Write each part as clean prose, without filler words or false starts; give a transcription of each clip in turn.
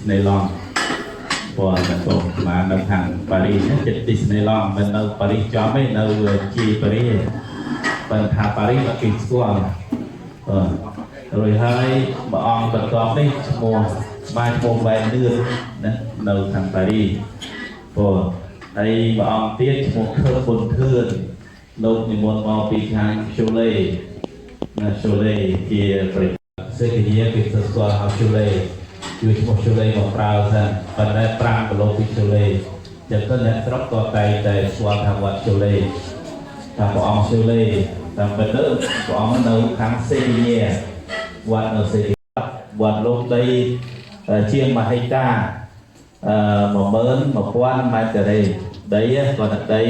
ในลองพอจะตกมาในทางปารีสจิตติสในลองเป็นในปารีสจอมไม่ในจีปารีสเป็นทางปารีสกินสกัวrồi hơi mà ông bật gọt đi mùa mai mùa vài nương nè đầu thằng Paris rồi đây mà ông tiết một thơ buồn thương lúc thì một màu bị hàng Cholet kia phải xây cái gì cái sơ qua học Choletជួយឈ្មោះ Cholet មកប្រើសិនប៉ុន្តែ5គីឡូពី Cholet ចឹងទៅអ្នកស្រុកក៏តែស្គាល់ថាវត្ត Cholet ថាព្រះអង្គ Cholet តាមពិតទៅព្រះអង្គនៅខាងសេវីយ៉ាវត្តនៅសេវីយ៉ាវត្តលោកដីជាង1ហិកតា11000 ម៉ែត្រការ៉េដីគាត់ថាដី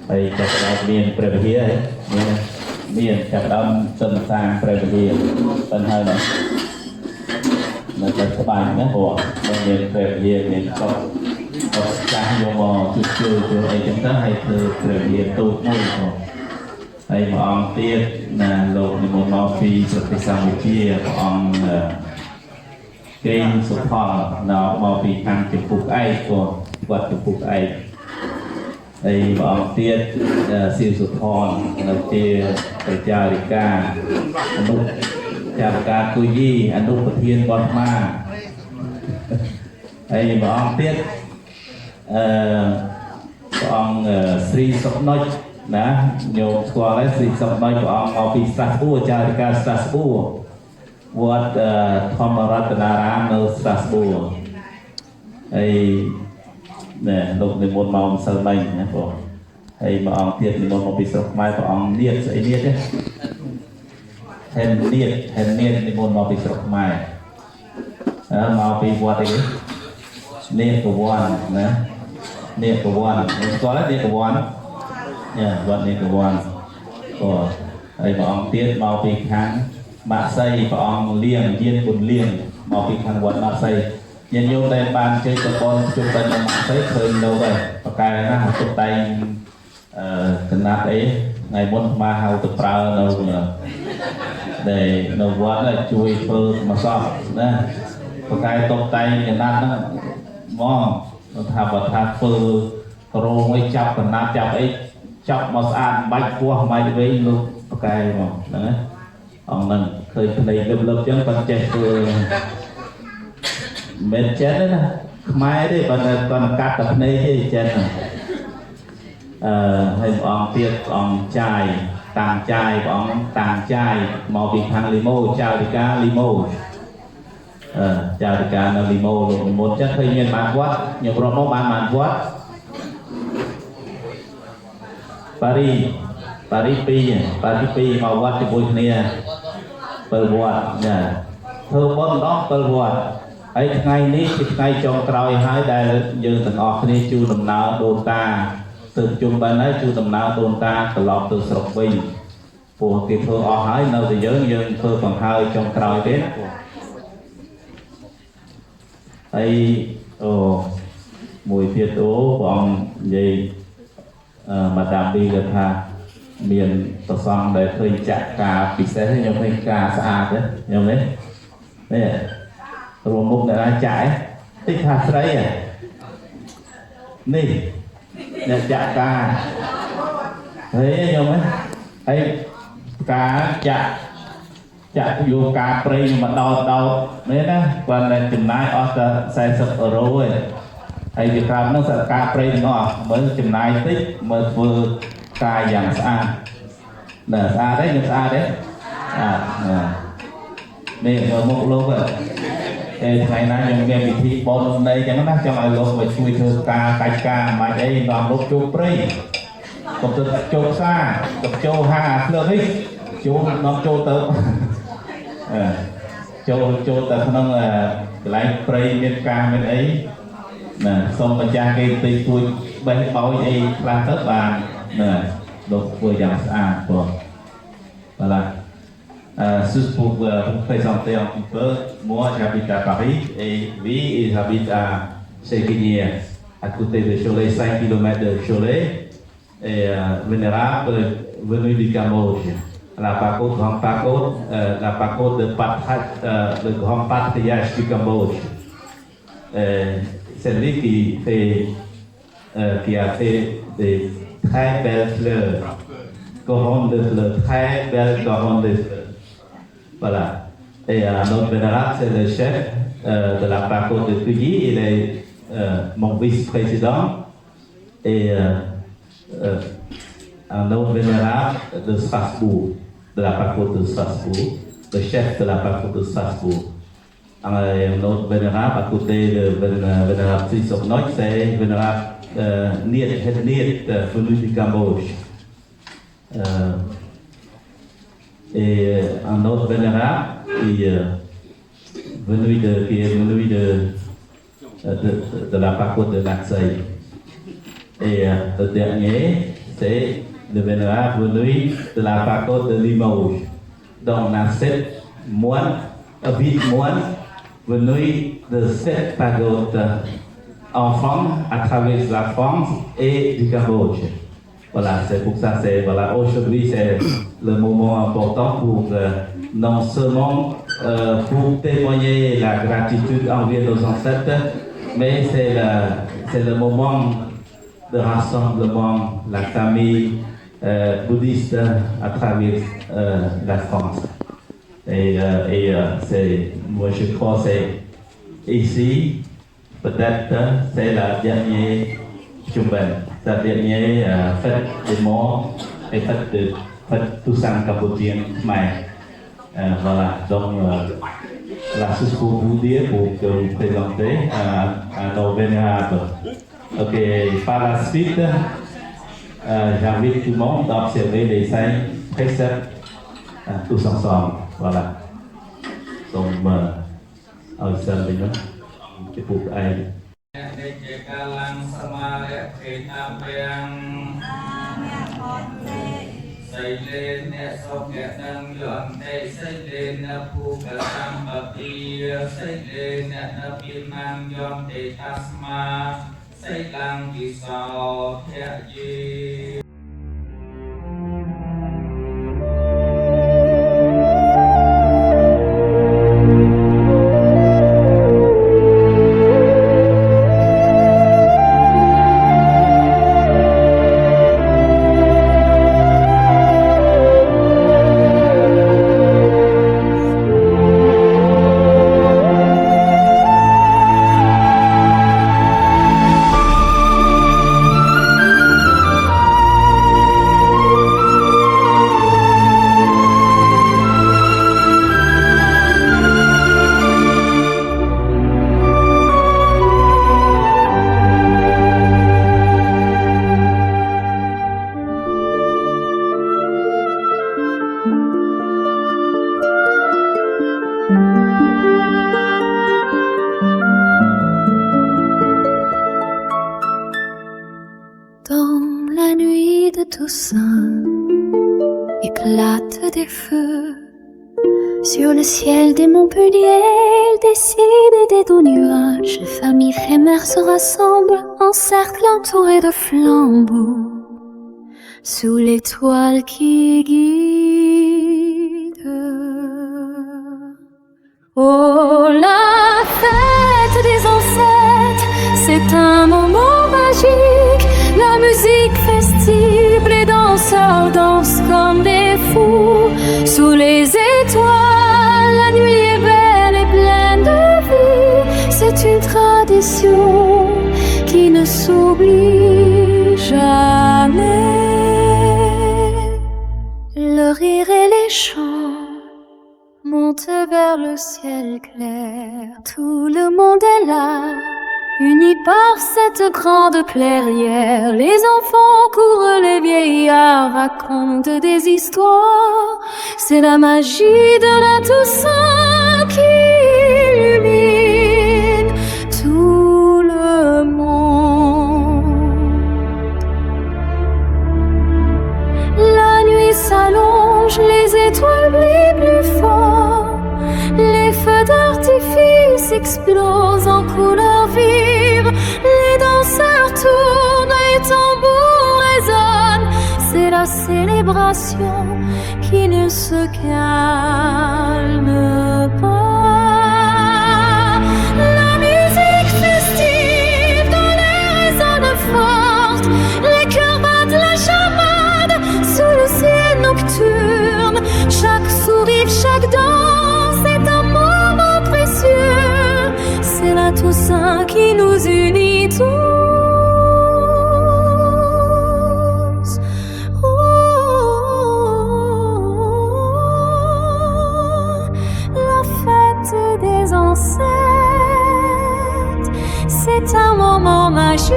ហើយចាប់ផ្ដើមមានព្រះវិហារមានចាប់ផ្ដើមសិនសាងព្រះវិហារប៉ុន្តែនៅតែស្បាយណាព្រោះមានព្រះវិហារមានក៏ចាស់យកមកជួយអីចឹងទៅហើយធ្វើព្រះវិហារទូចមួយផងហើយព្រះអង្គទៀតណាលោកនិមន្តមកពីប្រទេសកម្ពុជាព្រះអង្គកេងសុផលមកពីខាងចំពុកឯកក៏វត្តចំពុកឯកហើយព្រះអង្គទៀតសៀវសុធននៅជាប្រជារិកាអនុចារការគូយីអនុប្រធានបនថ្មាហើយព្រះអង្គទៀតព្រះអង្គស្រីសុកណុចណាញោមស្គាល់ហើយស្រីសុកណុចព្រះអង្គមកពីស្រាស្បួរចារិកាស្រាស្បួរវត្តធម្មរតនារាមនៅស្រាស្បួរហើយណែលោកនិមន្តមកម្សិលមិញណាបងហើយព្រះអង្គទៀតនិមន្តមកពីស្រុកខ្មែរព្រះអង្គនៀតស្អីនៀតទេហេននៀតនិមន្តមកពីស្រុកខ្មែរមកពីវត្តអីនេកវ័នណានេកវ័នស្គាល់ទេនេកវ័នវត្តនេកវ័នក៏ហើយព្រះអង្គទៀតមកពីខាងបាក់សីព្រះអង្គលៀងយានគុណលៀងមកពីខាងវត្តបាក់សីញាតិញោមដែលបានជ័យតបនជុំតែមកស្អីឃើញនៅហើយប្រកែណាទុកតែងចំណាត់អីថ្ងៃមុនមកហៅទៅប្រើនៅដែលនៅវត្តជួយធ្វើមកសោះណាប្រកែទុកតែងចំណាត់ហ្នឹងមកថាបើថាធ្វើរោងអីចាប់ចំណាត់ចាប់អីចាប់មកស្អាតបាច់ពោះម៉ៃវិញលោកប្រកែមកហ្នឹងណាអង្គហ្នឹងឃើញភ្នែកលឹបចឹងគាត់ចេះធ្វើមិនចេះទេណាខ្មែរទេបើតែគាត់កាត់តែភ្នែកទេចេះហើយព្រះអង្គទៀតព្រះអង្គចាយតាមចាយព្រះអង្គតាមចាយមកពីខាងលីម៉ូចារិកាលីម៉ូចារិកានៅលីម៉ូលោកនិមន្តចឹងឃើញមានបានវត្តខ្ញុំរត់មកបានវត្តប៉ារី2មកវត្តជាមួយគ្នា7វត្តណាធ្វើបុណ្យម្ដង7វត្តហើយថ្ងៃនេះជាថ្ងៃចុងក្រោយហើយដែលយើងទាំងអស់គ្នាជូនដំណើរដូនតាទៅជុំបានហើយជូនដំណើរដូនតាត្រឡប់ទៅស្រុកវិញព្រោះគេធ្វើអស់ហើយនៅតែយើងធ្វើបង្ហើយចុងក្រោយទេហើយមួយទៀតព្រះអង្គនិយាយមកតាមពីគាត់ថាមានប្រសងដែលឃើញចាក់ការពិសេសខ្ញុំឃើញការស្អាតទេខ្ញុំនេះរួមមុខអ្នកណាចាក់តិចថាស្រីនេះអ្នកចាក់ការហើយខ្ញុំហើយការចាក់យកការប្រេងមកដោតនេះណាគាត់តែចំណាយអស់តែ40 អឺរ៉ូឯងហើយពីក្រោមនោះសកម្មប្រេងទាំងអស់មើលចំណាយតិចមើលធ្វើការយ៉ាងស្អាតណាស្អាតទេខ្ញុំស្អាតទេនេះមើលមុខលោកថ្ងៃណាខ្ញុំមានវិធីបននៃចឹងណាចង់ឲ្យលោកមកជួយធ្វើការកាច់ការមិនអីនាំលោកជោគព្រៃកុំទៅជោគសាកុំចូលហាភ្លើងនេះចូលនាំចូលទៅចូលទៅក្នុងកន្លែងព្រៃមានការមានអី xong mà cha cái tây tôi bên bói ấy làm tất bàn nè đột vừa giảm à của voilà juste pour vous présenter un petit peu moi j'habite à Paris et lui il habite à Sévigné à côté de Cholet 5 km de Cholet et vénérable venu du Cambodge la Pacote Grand Pacote la Pacote de le grand patriarche du Cambodge c'est lui qui a fait des très belles fleurs, couronnes de fleurs, très belles couronnes de fleurs. Voilà. Et notre vénérable, c'est le chef de la Pacote de Cugy, il est mon vice-président. Et un autre vénérable de Strasbourg, de la Pacote de Strasbourg, le chef de la Pacote de Strasbourg. Un autre vénérable à côté de vénérable Trisopnoï, c'est vénérable Niet venu du Cambodge. Et un autre vénérable qui est venu de la Pacote de Naxay. Et le dernier, c'est le vénérable venu de la Pacote de Limoges. Donc on a 7 moines, 8 moines venus de 7 pagodes enfants à travers la France et du Cambodge. Voilà, c'est pour ça, voilà, aujourd'hui c'est le moment important pour non seulement pour témoigner la gratitude envers nos ancêtres, mais c'est le moment de rassemblement, la famille bouddhiste à travers la France. Et moi je crois que c'est ici, peut-être c'est la dernière Chumben, la dernière fête des morts et fête Toussaint cambodgienne Khmer. Voilà, donc là c'est pour vous dire, pour que vous présenter à nos vénérables. Ok, par la suite, j'invite tout le monde à observer les 5 préceptes tous ensemble. Voilà. Donc, cái buộc ai xây lên sông kẹt nâng dọn đây xây lên phu cả sang bậc đi xây lên biên mang dọn để tasma xây lăng kỳ sao thế gì. Toussaint éclatent des feux sur le ciel de Montpellier, il décide des doux nuages. Les familles éphémères se rassemblent en cercle entouré de flambeaux sous l'étoile qui guide. Oh, la fête des ancêtres, c'est un moment magique. La musique festive, les danseurs dansent comme des fous. Sous les étoiles, la nuit est belle et pleine de vie. C'est une tradition qui ne s'oublie jamais. Le rire et les chants montent vers le ciel clair. Tout le monde est là, unis par cette grande clairière. Les enfants courent, les vieillards racontent des histoires. C'est la magie de la Toussaint qui illumine tout le monde. explosent en couleurs vives. Les danseurs tournent, les tambours résonnent. C'est la célébration qui ne se calme pas. La musique festive dans l'air résonne forte. Les cœurs battent la chamade sous le ciel nocturne. Chaque sourire, chaque danse est un moment précieux. C'est la Toussaint qui nous unit tous. La fête des ancêtres, c'est un moment magique.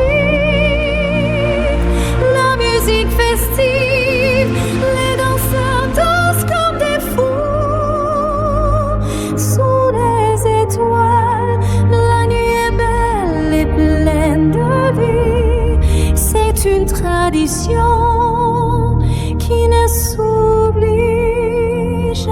La musique festive, les danseurs dansent comme des fous. Sous les étoiles, la nuit est belle et pleine de vie. C'est une tradition qui ne s'oublie jamais.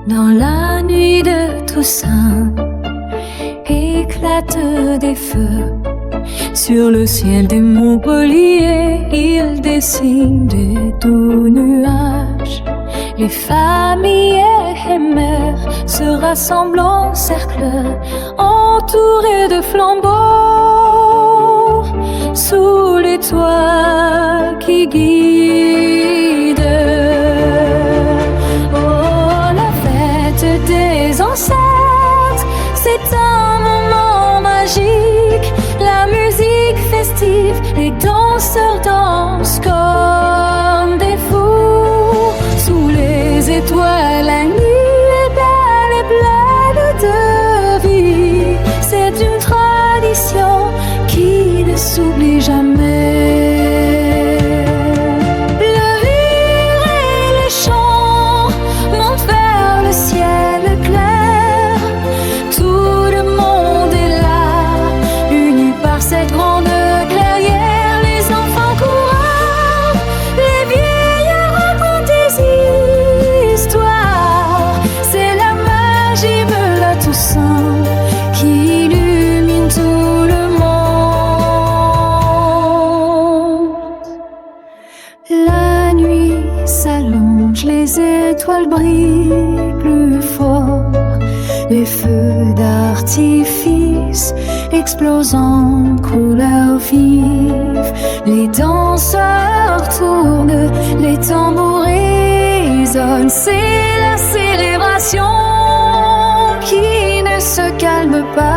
Dans la nuit de Toussaint, éclatent des feux. Sur le ciel des Montpellier, ils dessinent des doux nuages. Les familles et mères se rassemblent en cercle, entourées de flambeaux, sous l'étoile qui guide. Des ancêtres, c'est un moment magique. La musique festive, les danseurs dansent comme des fous. Sous les étoiles, la nuit est belle et pleine de vie. C'est une tradition qui ne s'oublie jamais. Cette grande clairière, les enfants courent, les vieillards racontent des histoires. C'est la magie de la Toussaint qui illumine tout le monde. La nuit s'allonge, les étoiles brillent plus fort. Les feux d'artifice explosent en couleurs vives. Les danseurs tournent, les tambours résonnent. C'est la célébration qui ne se calme pas.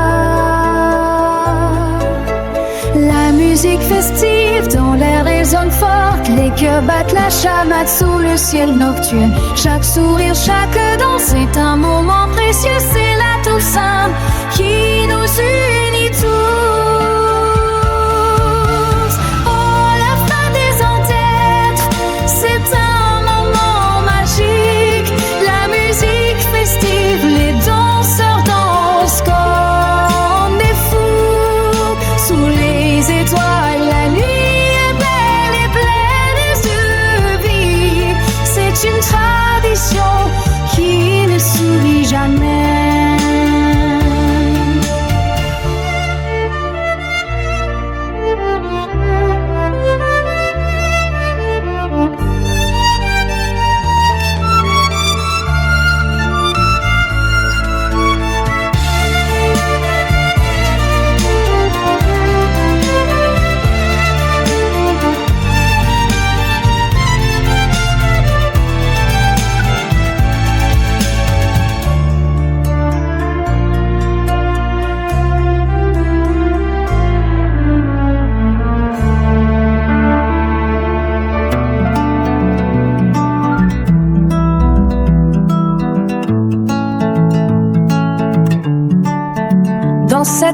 La musique festive dans l'air résonne forte. Les cœurs battent la chamade sous le ciel nocturne. Chaque sourire, chaque danse est un moment précieux. C'est la Toussaint qui nous unit tous. Oh, la fin des ancêtres, c'est un moment magique. La musique festive, les danseurs dansent comme des fous. Sous les étoiles, la nuit est belle et pleine de vie. C'est une tradition qui ne s'oublie jamais.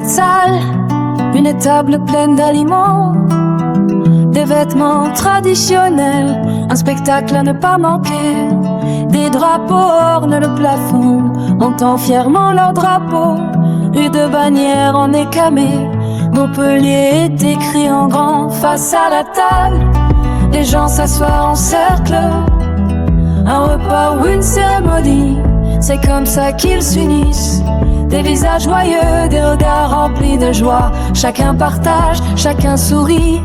cette salle, une table pleine d'aliments, des vêtements traditionnels, un spectacle à ne pas manquer. Des drapeaux ornent le plafond, montant fièrement leur drapeau. Rue de Bagnères en écamé, Montpellier est écrit en grand. Face à la table, les gens s'assoient en cercle. Un repas ou une cérémonie, c'est comme ça qu'ils s'unissent. Des visages joyeux, des regards remplis de joie. Chacun partage, chacun sourit,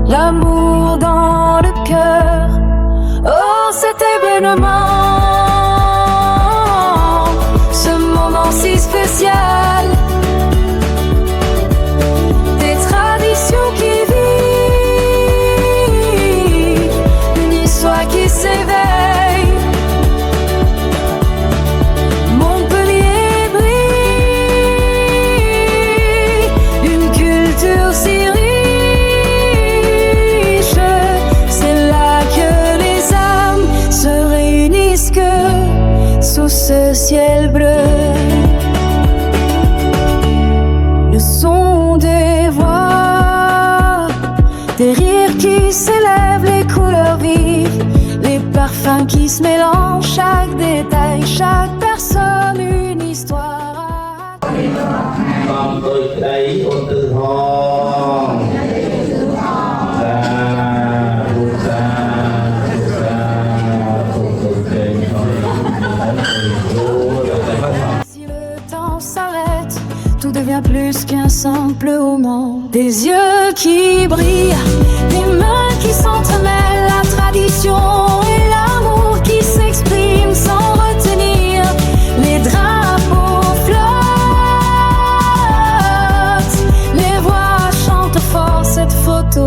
l'amour dans le cœur. Oh, cet événement, ce moment si spécial, des traditions qui vivent, une histoire qui s'éveille. Montpellier brille, une culture si riche, c'est là que les âmes se réunissent que sous ce ciel bleu. Le son des voix, des rires qui s'élèvent, les couleurs vives, les parfums qui se mélangent, chaque détail, chaque personne, une histoire. កំដូចក្តីឧទ្ទិសហរណ៍សាធុសាធុទុទេហើយ Si le temps s'arrête, tout devient plus qu'un simple moment. Des yeux qui brillent, des mains qui s'entremêlent, la tradition et l'amour qui s'expriment sans retenir. Les drapeaux flottent, les voix chantent fort cette photo,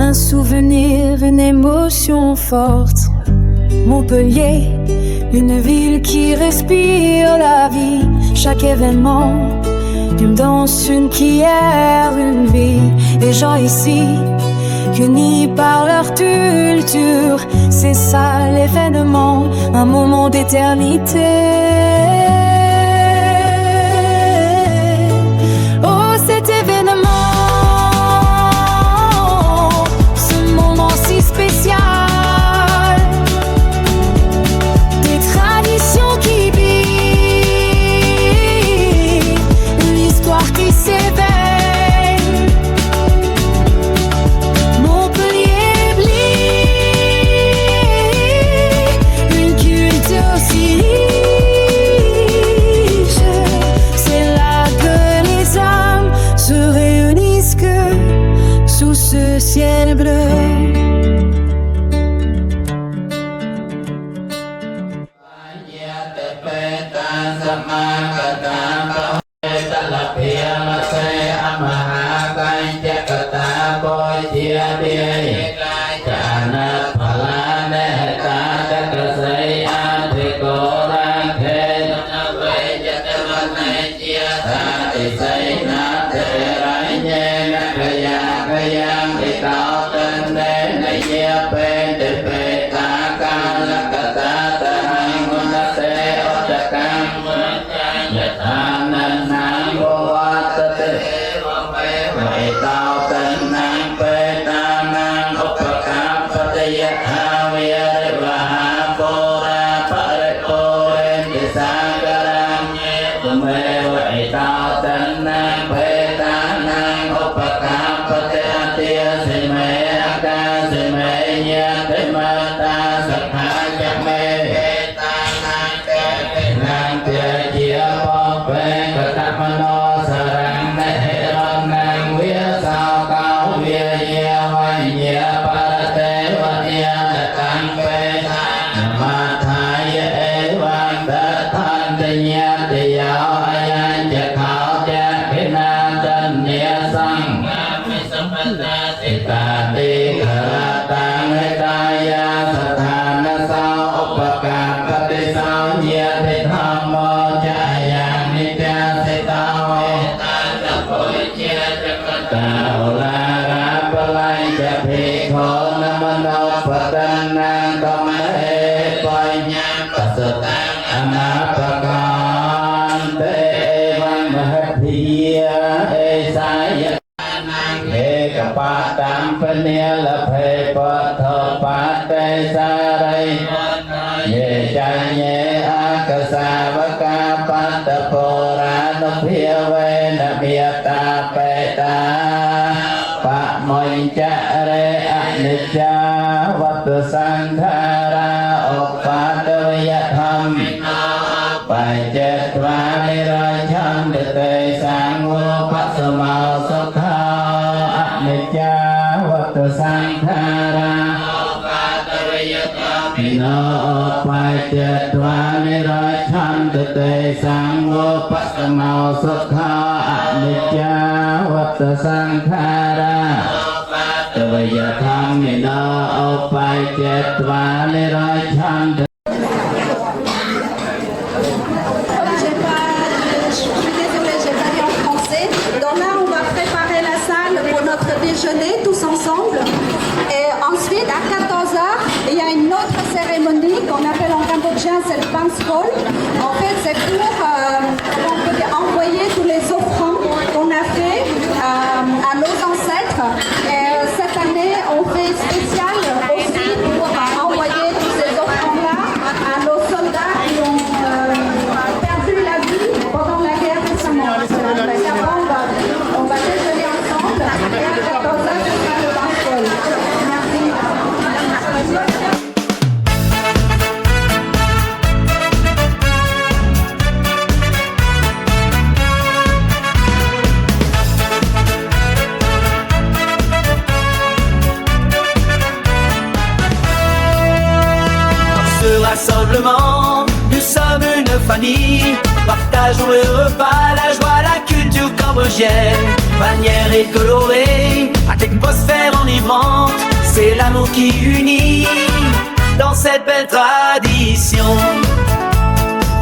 un souvenir, une émotion forte. Montpellier, une ville qui respire la vie. Chaque événement, une danse, une cuillère, une vie. Les gens ici, unis par leur culture, c'est ça l'événement, un moment d'éternité. Oh, cet événement, ce moment si spécial, des traditions qui vivent, une histoire qui s'éveille. Montpellier brille, une culture si riche, c'est là que les âmes se réunissent que sous ce ciel bleu. Hãy subscribe cho kênh Ghiền Mì Gõ để không bỏ lỡ Pampania la phe patha pate sarai ye chanye akasavaka patta porano phiyave nabiyata peta pa moincha re anicca vat sankhara opatavaya tham bài chết và đi ra chân để tề sang vô phát sơ màu sơ khao ác nê cha vật sang tha ra nó bài chết và đi ra chân để tề sang vô phát sơ màu sơ khao ác nê cha vật sang tha ra từ bây giờ thăm thì nó bài chết và đi ra chân déjeuner tous ensemble et ensuite à 14h il y a une autre cérémonie qu'on appelle en cambodgien c'est le Banskol. En fait c'est pour on peut envoyer tous les offrandes qu'on a fait à nos ancêtres et cette année on fait spécial aussi pour envoyer tous ces offrandes là à nos soldats qui ont perdu la vie pendant la guerre récemment. On va déjeuner ensemble et à 14h ce sera le Banskol. Merci. Ce rassemblement, nous sommes une famille. Partageons le repas, la joie, la culture cambodgienne. Manière et colorée, atmosphère enivrante. C'est l'amour qui unit dans cette belle tradition.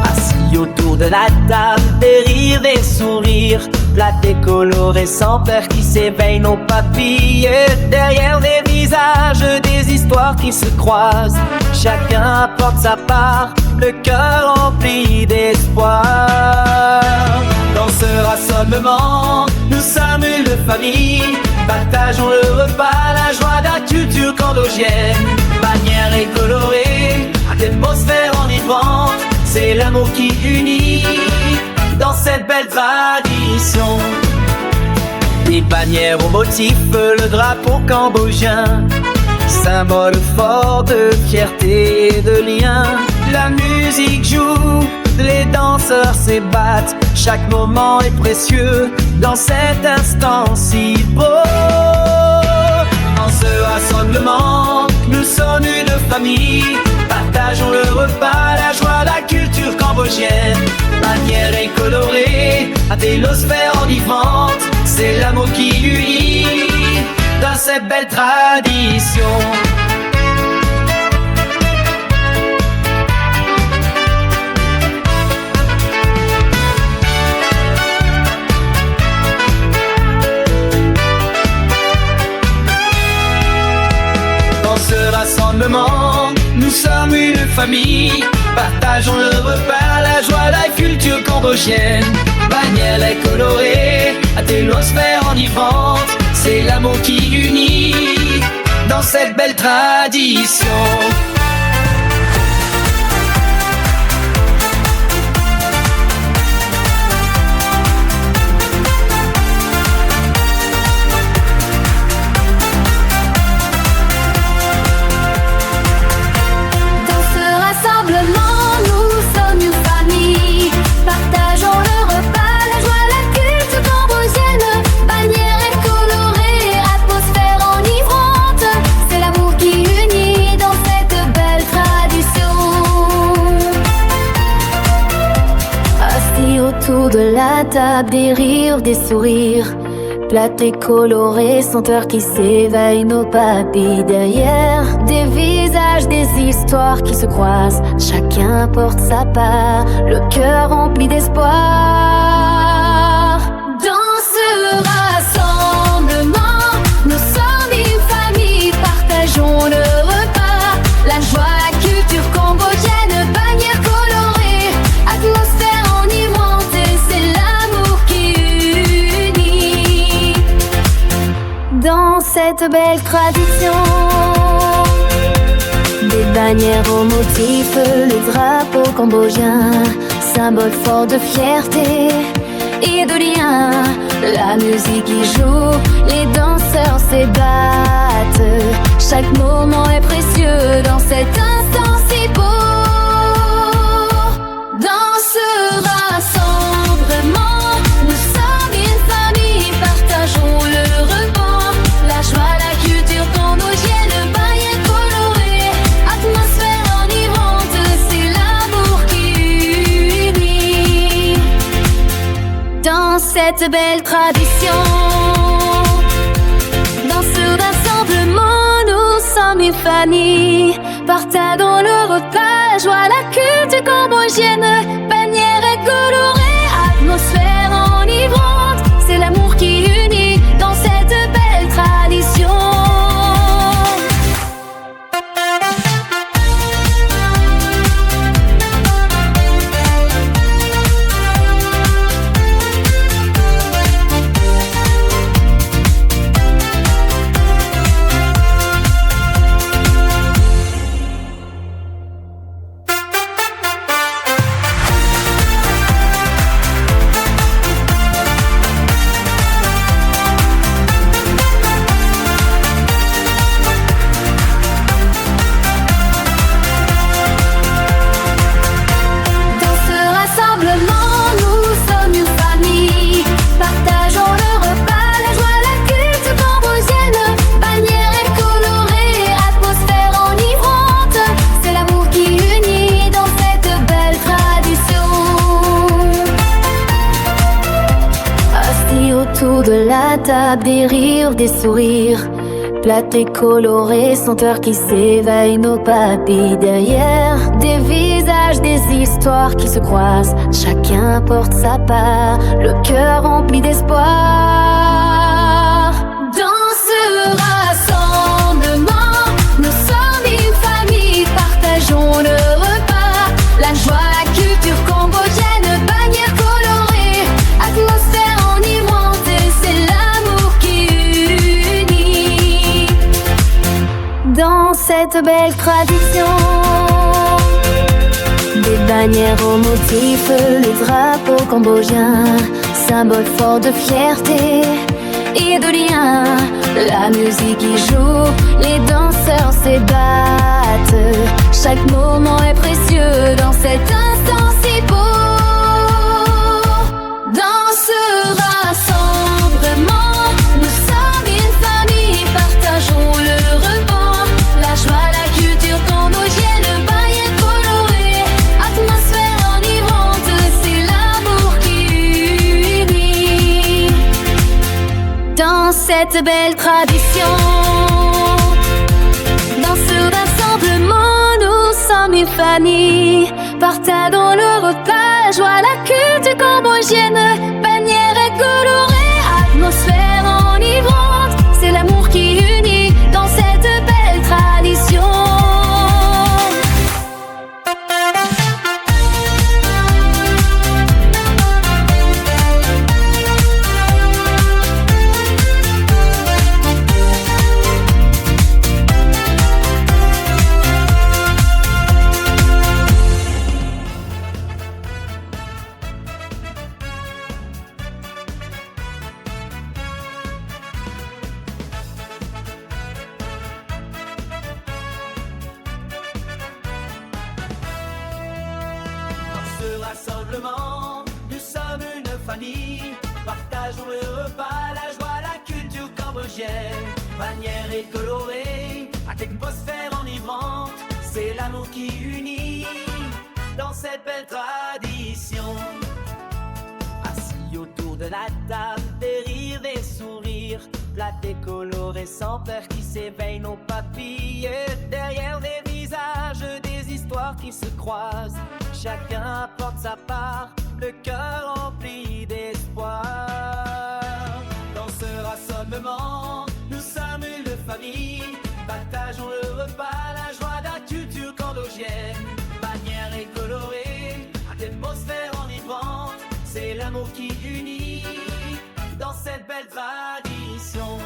Assis autour de la table, des rires, des sourires. Platés colorés sans peur qui s'éveillent nos papilles. Derrière des visages, des histoires qui se croisent. Chacun apporte sa part, le cœur rempli d'espoir. Dans ce rassemblement, nous sommes une famille. Partageons le repas, la joie de la culture cambodgienne. Bannière et colorée, atmosphère enivrante. C'est l'amour qui unit dans cette belle tradition. Des bannières au motif, le drapeau cambodgien, symbole fort de fierté et de lien. La musique joue, les danseurs s'ébattent. Chaque moment est précieux dans cet instant si beau. Dans ce rassemblement, nous sommes une famille. Partageons le repas, la joie, la culture cambodgienne. Bannière et colorée, atmosphère enivrante. C'est l'amour qui unit dans cette belle tradition. Dans ce rassemblement, nous sommes une famille. Partageons le repas, la joie, la culture cambodgienne. Bannière est colorée, atmosphère enivrante. C'est l'amour qui unit dans cette belle tradition. Autour de la table, des rires, des sourires. Platés colorés, senteurs qui s'éveillent nos papilles. Derrière des visages, des histoires qui se croisent. Chacun porte sa part, le cœur rempli d'espoir. Dans ce rassemblement, nous sommes une famille. Partageons le repas, la joie, la culture cambodgienne. Bannière colorée, atmosphère enivrante. Dans cette belle tradition. Des bannières aux motifs, le drapeau cambodgien, symbole fort de fierté et de lien. La musique y joue, les danseurs s'ébattent. Chaque moment est précieux dans cet instant si beau. Dans ce rassemblement, nous sommes une famille, partageons le repas, la joie, la culture cambodgienne, paillettes colorées, atmosphère enivrante, c'est l'amour qui unit. Dans cette belle tradition, dans ce rassemblement, nous sommes une famille, partageons le repas, joie, la culture cambodgienne, bannière et colorée, atmosphère enivrante, c'est l'amour qui unit dans cette belle tradition. Autour de la table, des rires, des sourires, platés colorés, senteurs qui s'éveillent nos papilles. Derrière des visages, des histoires qui se croisent, chacun porte sa part, le cœur rempli d'espoir. Dans ce rassemblement, nous sommes une famille, partageons le repas, la joie, la culture cambodgienne, bannière colorée, atmosphère enivrante, c'est l'amour qui unit. Dans cette belle tradition, des bannières aux motifs, le drapeau cambodgien, symbole fort de fierté et de lien. La musique y joue, les danseurs s'ébattent. Chaque moment est précieux dans cet instant si beau. Dans ce rassemblement, nous sommes une famille, partageons le repas, la joie, la culture cambodgienne, paillettes colorées, atmosphère enivrante, c'est l'amour qui unit. Dans cette belle tradition, dans ce rassemblement, nous sommes une famille, partageons le repas, joie, la culture cambodgienne, bannière et colorée, atmosphère enivrante, c'est l'amour qui unit dans cette belle tradition. Rassemblement, nous sommes une famille, partageons le repas, la joie, la culture cambodgienne, bannière et colorée, atmosphère enivrante, c'est l'amour qui unit dans cette belle tradition. Assis autour de la table, des rires, des sourires, platés colorés sans peur qui s'éveillent nos papilles, derrière des visages, des histoires qui se croisent. Chacun apporte sa part, le cœur rempli d'espoir. Dans ce rassemblement, nous sommes une famille, partageons le repas, la joie, la culture cambodgienne, bannière et colorée, atmosphère enivrante, c'est l'amour qui unit dans cette belle tradition.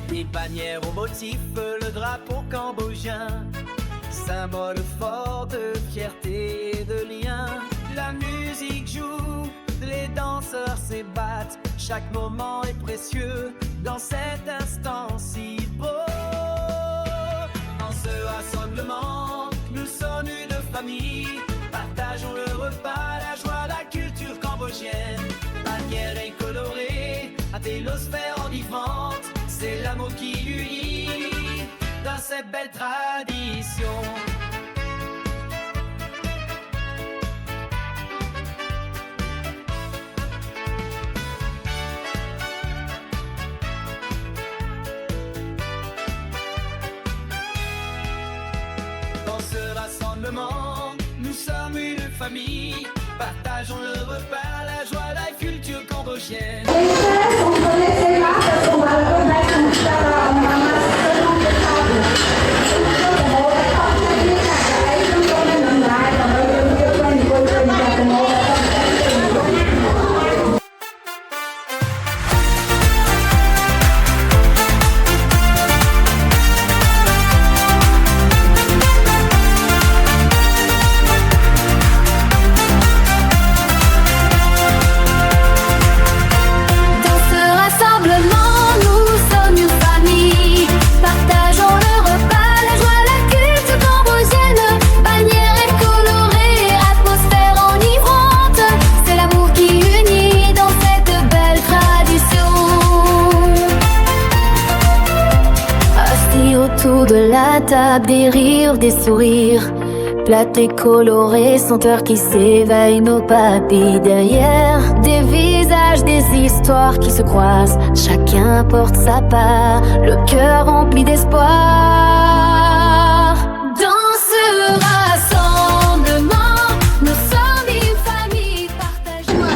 Des Les bannières au motif, le drapeau cambodgien, symbole fort de fierté et de lien. La musique joue, les danseurs s'ébattent, chaque moment est précieux dans cet instant si beau. En ce rassemblement, nous sommes une famille, partageons le repas, la joie, la culture cambodgienne. Bannière incolorée, atélosphère enivrante, c'est l'amour qui unit dans cette belle tradition. Dans ce rassemblement, nous sommes une famille, partageons le repas, la joie, la culture cambodgienne. Autour de la table, des rires, des sourires, platés colorés, senteurs qui s'éveillent nos papilles. Derrière des visages, des histoires qui se croisent, chacun porte sa part, le cœur rempli d'espoir. Dans ce rassemblement, nous sommes une famille partagée.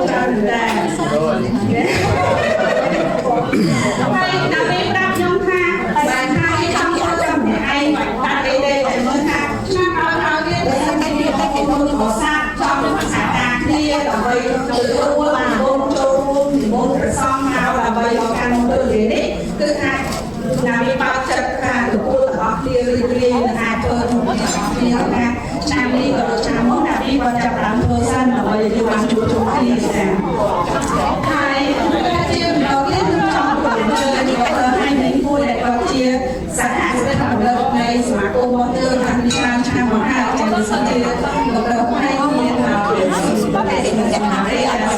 ច្រើនដែរ មុនប្រសំមកដើម្បីមកកាន់មើលនេះគឺអាចណាមានបោកចិត្តថាទទួលរបស់គ្នារីករាយនិងអាចធ្វើរបស់គ្នាថាឆ្នាំនេះក៏ដូចឆ្នាំមុនណាមានក៏ចាប់បានធ្វើសិនដើម្បីយើងបានជួបជុំគ្នាចា៎ហើយជាដល់នេះគឺចង់បញ្ជើញឲ្យមានមួយដែលក៏ជាសហស្ថិតផលិតនៃសមាគមរបស់យើងតាំងពីឆ្នាំមកហើយចា៎ដូចជាលោកផ្នែកមានតែចំណាយឲ្យដល់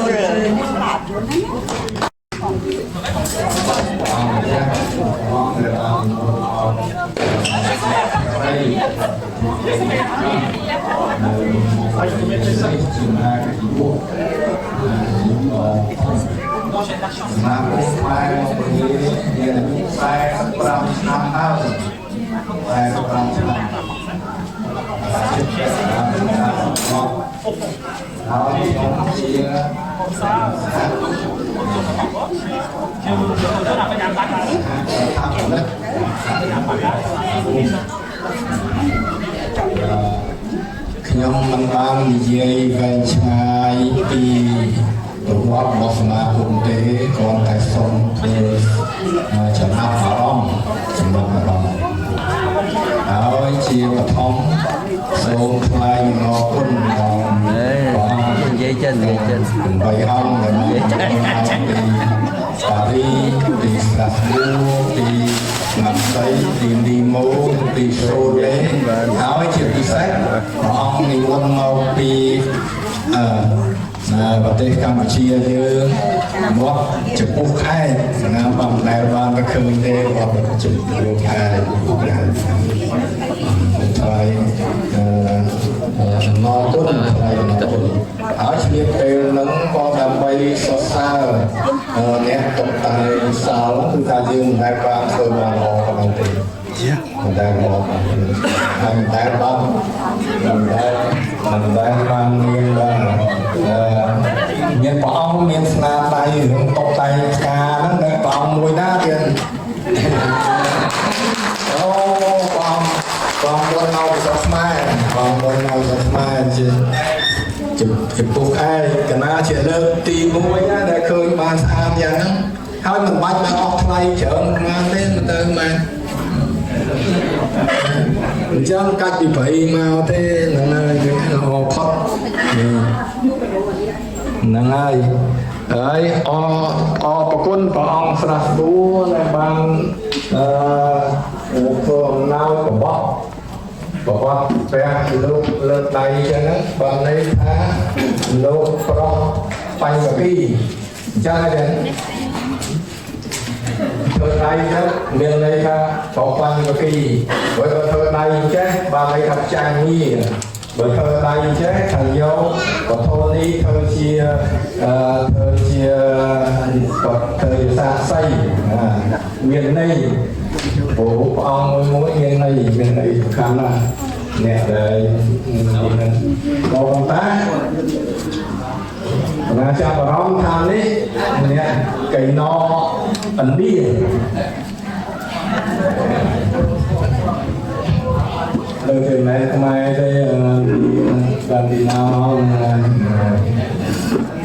ខ្ញុំមិនបាននិយាយវែងឆ្ងាយពីប្រវត្តិរបស់សមាគមទេគ្រាន់តែសូមធ្វើចំណាប់អារម្មណ៍ហើយជាបឋមសូមថ្លែងអរគុណដល់ព្រះនិយាយចិន8អង្គដែលមានពីប៉ារីពីស្រាស្ប៊ូពីណាំសៃពីនីម៉ូពីសូលេហើយជាពិសេសព្រះអង្គនិមន្តមកពីប្រទេសកម្ពុជាយើងមកចំពោះខេត្តណាបំដែលបានទៅឃើញទេគាត់ទៅចំពោះខេត្តហើយមកគុណហើយហើយឆ្លៀតពេលហ្នឹងក៏ដើម្បីសរសើរអ្នកតុបតែងសាលគឺថាយើងមិនដែលបានធ្វើបានល្អប៉ុណ្ណឹងទេមិនដែលល្អហើយមិនដែលបានមានមានព្រះអង្គមានស្នាដៃរឿងតុបតែងផ្កាហ្នឹងតែព្រះអង្គមួយណាទៀតអូព្រះអង្គនៅស្រុកខ្មែរព្រះអង្គនៅស្រុកខ្មែរចំពោះឯកណាជាលើកទី1ណាដែលឃើញបានស្អាតយ៉ាងហ្នឹងហើយមិនបាច់បានអស់ថ្លៃច្រើនណាស់ទេមិនទៅមែនអញ្ចឹងកាច់ពីព្រៃមកទេហ្នឹងហើយល្អផុតហ្នឹងហើយអរគុណព្រះអង្គស្រាស្បួរដែលបានធ្វើអំណោយរបស់ព្រះលោកលើកដៃចឹងហ្នឹងបានន័យថាលោកប្រុសបញ្ញពីអញ្ចឹងទេធ្វើដៃទៅមានន័យថាប្រុសបញ្ញពីបើធ្វើដៃចេះបានន័យថាចាញ់ងារបើធ្វើដៃចេះថាយកបទនេះធ្វើជាសាស័យមានន័យព្រះអង្គមួយមានន័យសំខាន់ណាស់អ្នកដែលនេះក៏ប៉ុន្តែណាចាប់អារម្មណ៍ថានេះអ្នកកៃណោឥណ្ឌាលើពីណែខ្មែរទេបានពីណាមក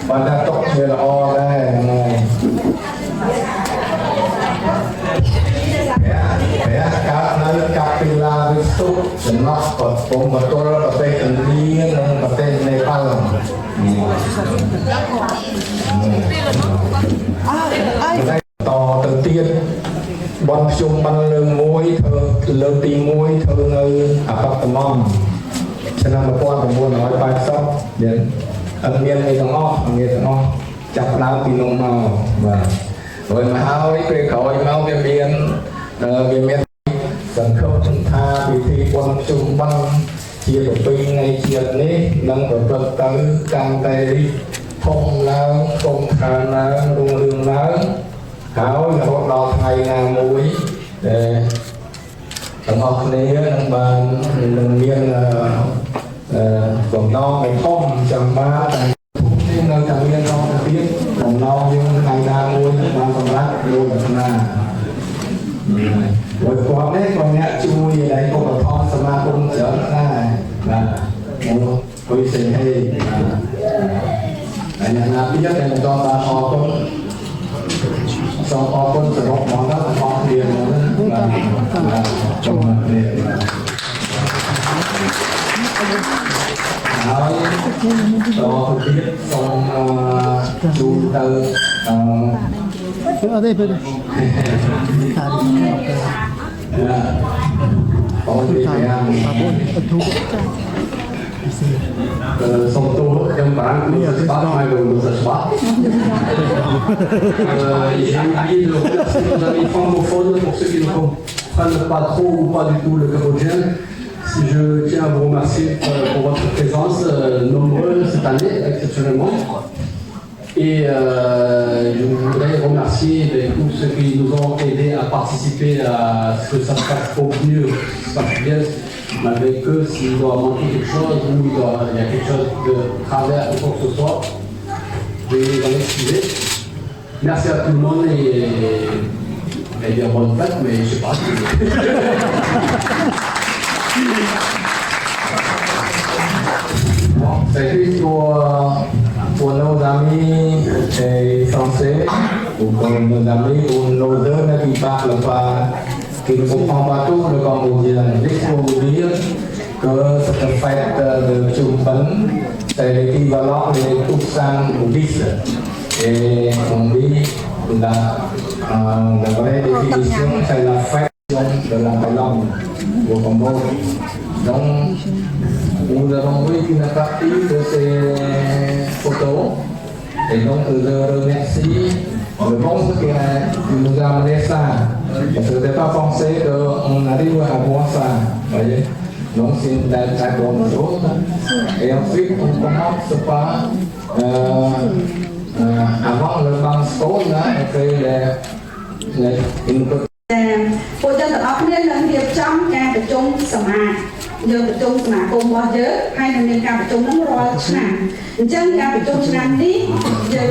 បានតែຕົកជាល្អដែរព្រះកើតនៅកាពីឡាវិសុចំណោះប្រពំបទលប្រទេសឥណ្ឌានិងប្រទេសនេប៉ាល់តទៅទៀតបនភ្ជុំបានលើកមួយធ្វើលើកទី1ធ្វើនៅអាប៉ាតម៉ង់ឆ្នាំ1980យើងអត់មានអីទាំងអស់ចាប់ដើមពីនោះមកបាទហើយមកហើយពេលក្រោយមកវាមានសង្ឃឹមថាពិធីបុណ្យភ្ជុំបិណ្ឌជាប្រពៃណីជាតិនេះនឹងប្រព្រឹត្តទៅកាន់តែរីកធំឡើងធំខានឡើងរុងរឿងឡើងហើយរហូតដល់ថ្ងៃណាមួយដែលទាំងអស់គ្នានឹងបាននឹងមានបំណងឲ្យធំចាំបានតែនៅតែមានរងទៀតបំណងយើងថ្ងៃណាមួយបានសម្រាប់លោកប្រាថ្នាហើយគាត់នេះក៏អ្នកជួយឲ្យឧបត្ថម្ភសមាគមច្រើនដែរបាទមកជួយសេហេហើយអ្នកណាទៀតដែលមិនបានអរគុណ សូមអរគុណសរុបមកដល់អរគ្នាបានចូលមកនេះហើយដល់ទៅទៀតសូមជូនទៅអត់ទេពេលអូយយ៉ាson tourខ្ញុំបានលោកសាស្ត្រហើយលោកសាស្ត្រj'ai oublié de remercier nos amis francophones pour ceux qui ne comprennent pas trop ou pas du tout le cambodgien. Je tiens à vous remercier pour votre présence nombreuse cette année, exceptionnellement. Et je voudrais remercier tous ceux qui nous ont aidés à participer à ce que ça se passe au mieux, ça se passe bien. Malgré que s'il doit manquer quelque chose ou il y a quelque chose de travers ou quoi que ce soit, je vais les en excuser. Merci à tout le monde et bien bonne fête, mais je sais pas. Bon, c'est juste pour nos amis français ou pour nos amis ou nos jeunes qui parlent pas, qui ne comprennent pas tout le cambodgien. Juste pour vous dire que cette fête de Chumpan, c'est l'équivalent des Toussaint bouddhistes. Et on dit la vraie définition, c'est la fête de la langue au Cambodge. Donc, nous avons vu une partie de ces photos. Et donc, je remercie le monde qui nous a amené ça. Parce que je n'ai pas pensé qu'on arrive à voir ça. Voyez. Donc, c'est une très bonne chose. Et ensuite, on commence par, avant le banstone, on fait une petite. ពួកយើងទាំងអស់គ្នានឹងរៀបចំការប្រជុំសមាជយើងប្រជុំសមាគមរបស់យើងហើយនឹងមានការប្រជុំនោះរាល់ឆ្នាំអញ្ចឹងការប្រជុំឆ្នាំនេះយើង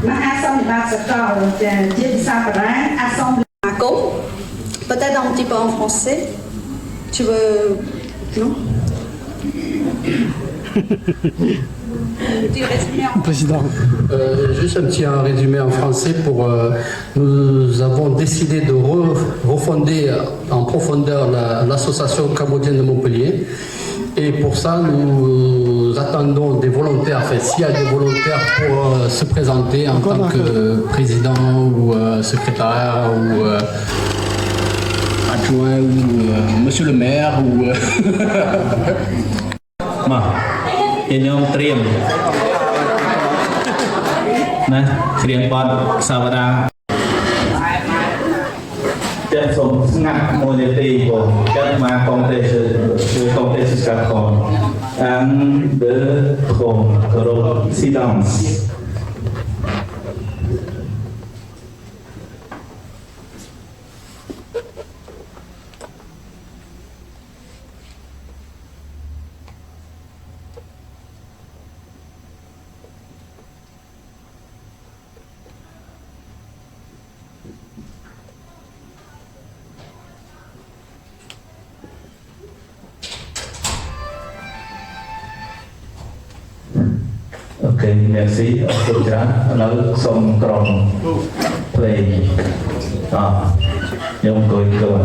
មហាសន្និបាតសកលជាភាសាបារាំង Assemblée សមាគម Peut-être un petit peu en français tu veux non Président. Juste un petit résumé en français pour. Nous avons décidé de refonder en profondeur l'association cambodgienne de Montpellier. Et pour ça, nous attendons des volontaires. Enfin, s'il y a des volontaires pour se présenter en tant que président ou secrétaire ou adjoint ou monsieur le maire ou. ខ្ញុំត្រៀមណាត្រៀមបទសាវតាចាត់សូមស្ងាត់មួយនាទីបងចាត់មកកុំទេសកុំទេសស្កាត់ខនអានដឺខំរកស៊ីដង Ok, merci. Tôi chán nó xong tròn play. Nhưng tôi rồi.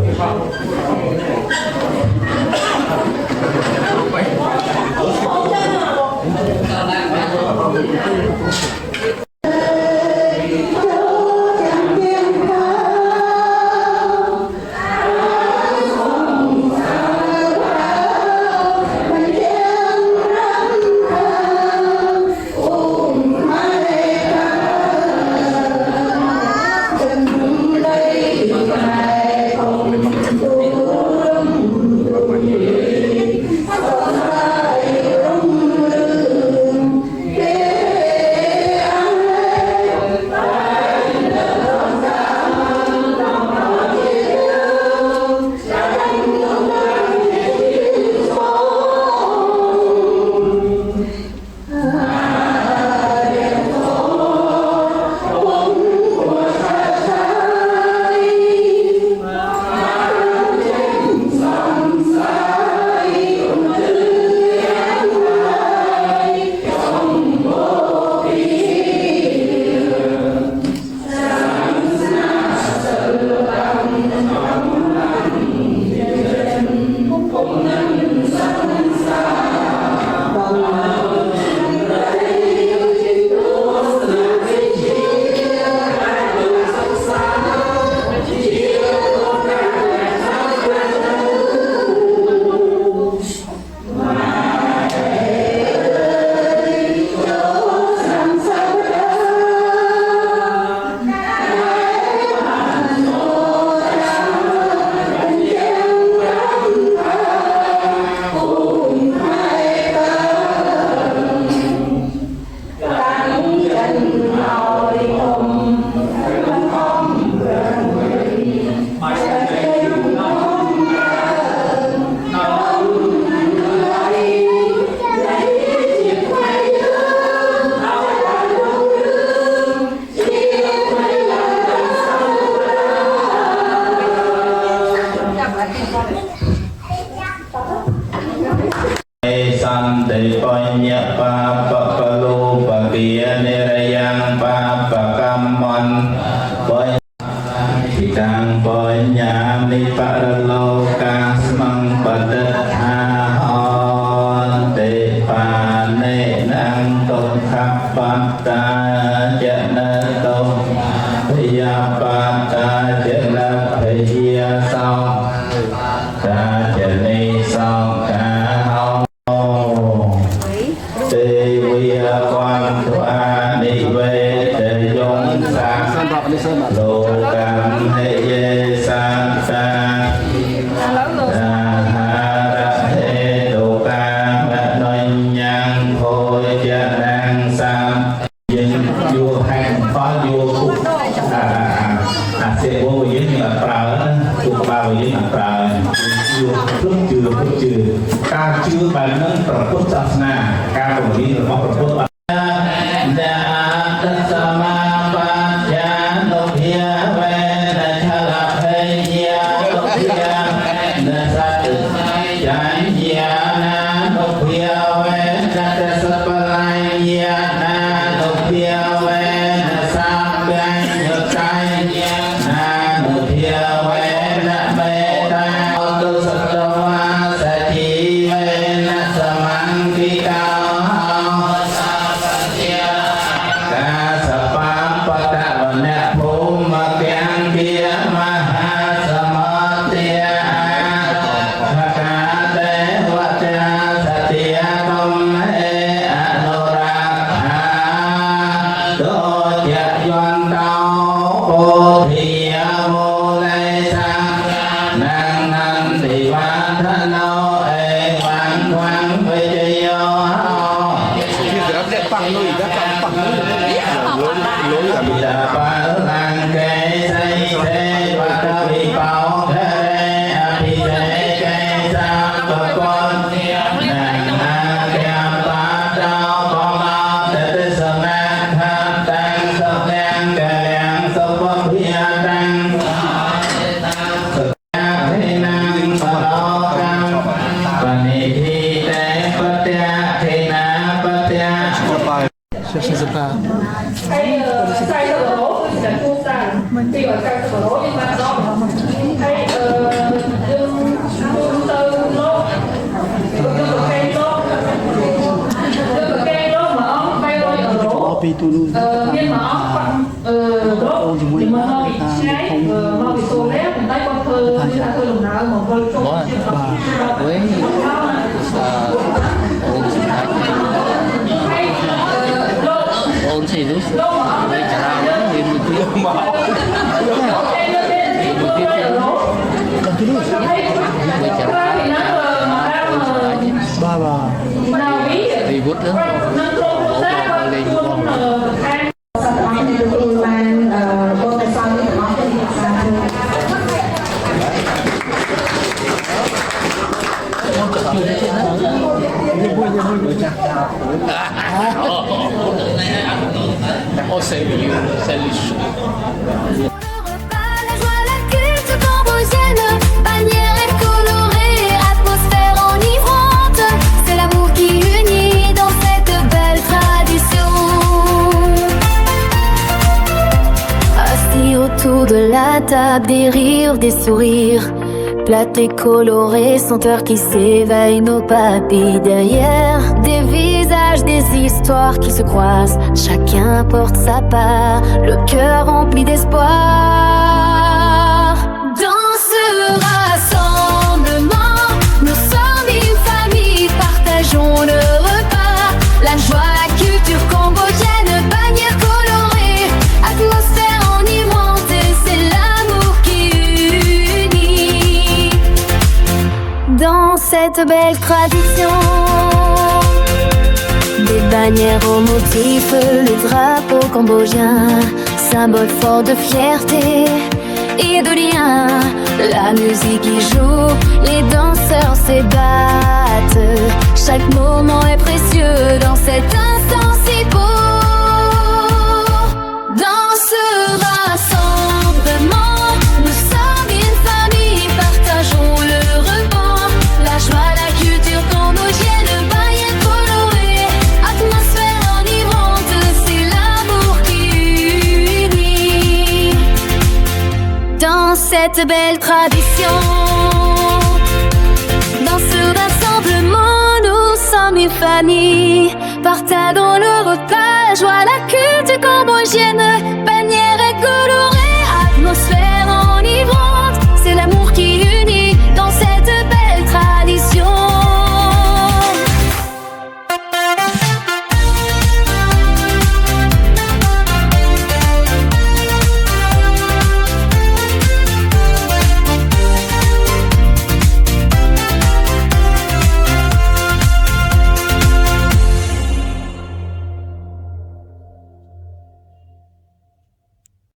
lô cam hệ yê san ta ha hệ đồ cam nói nhang thôi cha đang sam dân vua hành có vua cũng sẽ vô với những bà thuộc bà với những bà vua phước trừ ca chưa bà nângประพุทธศาสนาca của mình là mongประพุทธnhưng mà ông đốt thì mà nó bị cháy nó bị xô lép mình thấy con thơ như là thơ lùng nào mà con trộn với ôn thì lúc với cả là thì mình cứ mà vì vút đó lên Autour de la table, des rires, des sourires, platés colorés, senteurs qui s'éveillent nos papilles derrière. Des visages, des histoires qui se croisent, chacun porte sa part, le cœur rempli d'espoir. Dans ce rassemblement, nous sommes une famille, partageons le repas, la joie, la culture cambodgienne, bannière colorée, atmosphère enivrante, c'est l'amour qui unit. Dans cette belle tradition, des bannières aux motifs, le drapeau cambodgien, symbole fort de fierté et de lien. La musique y joue, les danseurs s'ébattent. Chaque moment est précieux dans cet instant si beau. Dans ce rassemblement, nous sommes une famille, partageons le repas, la joie, la culture cambodgienne, bannière colorée, atmosphère enivrante, c'est l'amour qui unit. Dans cette belle tradition, dans ce rassemblement, nous sommes une famille, partageons le repas, joie, la culture cambodgienne.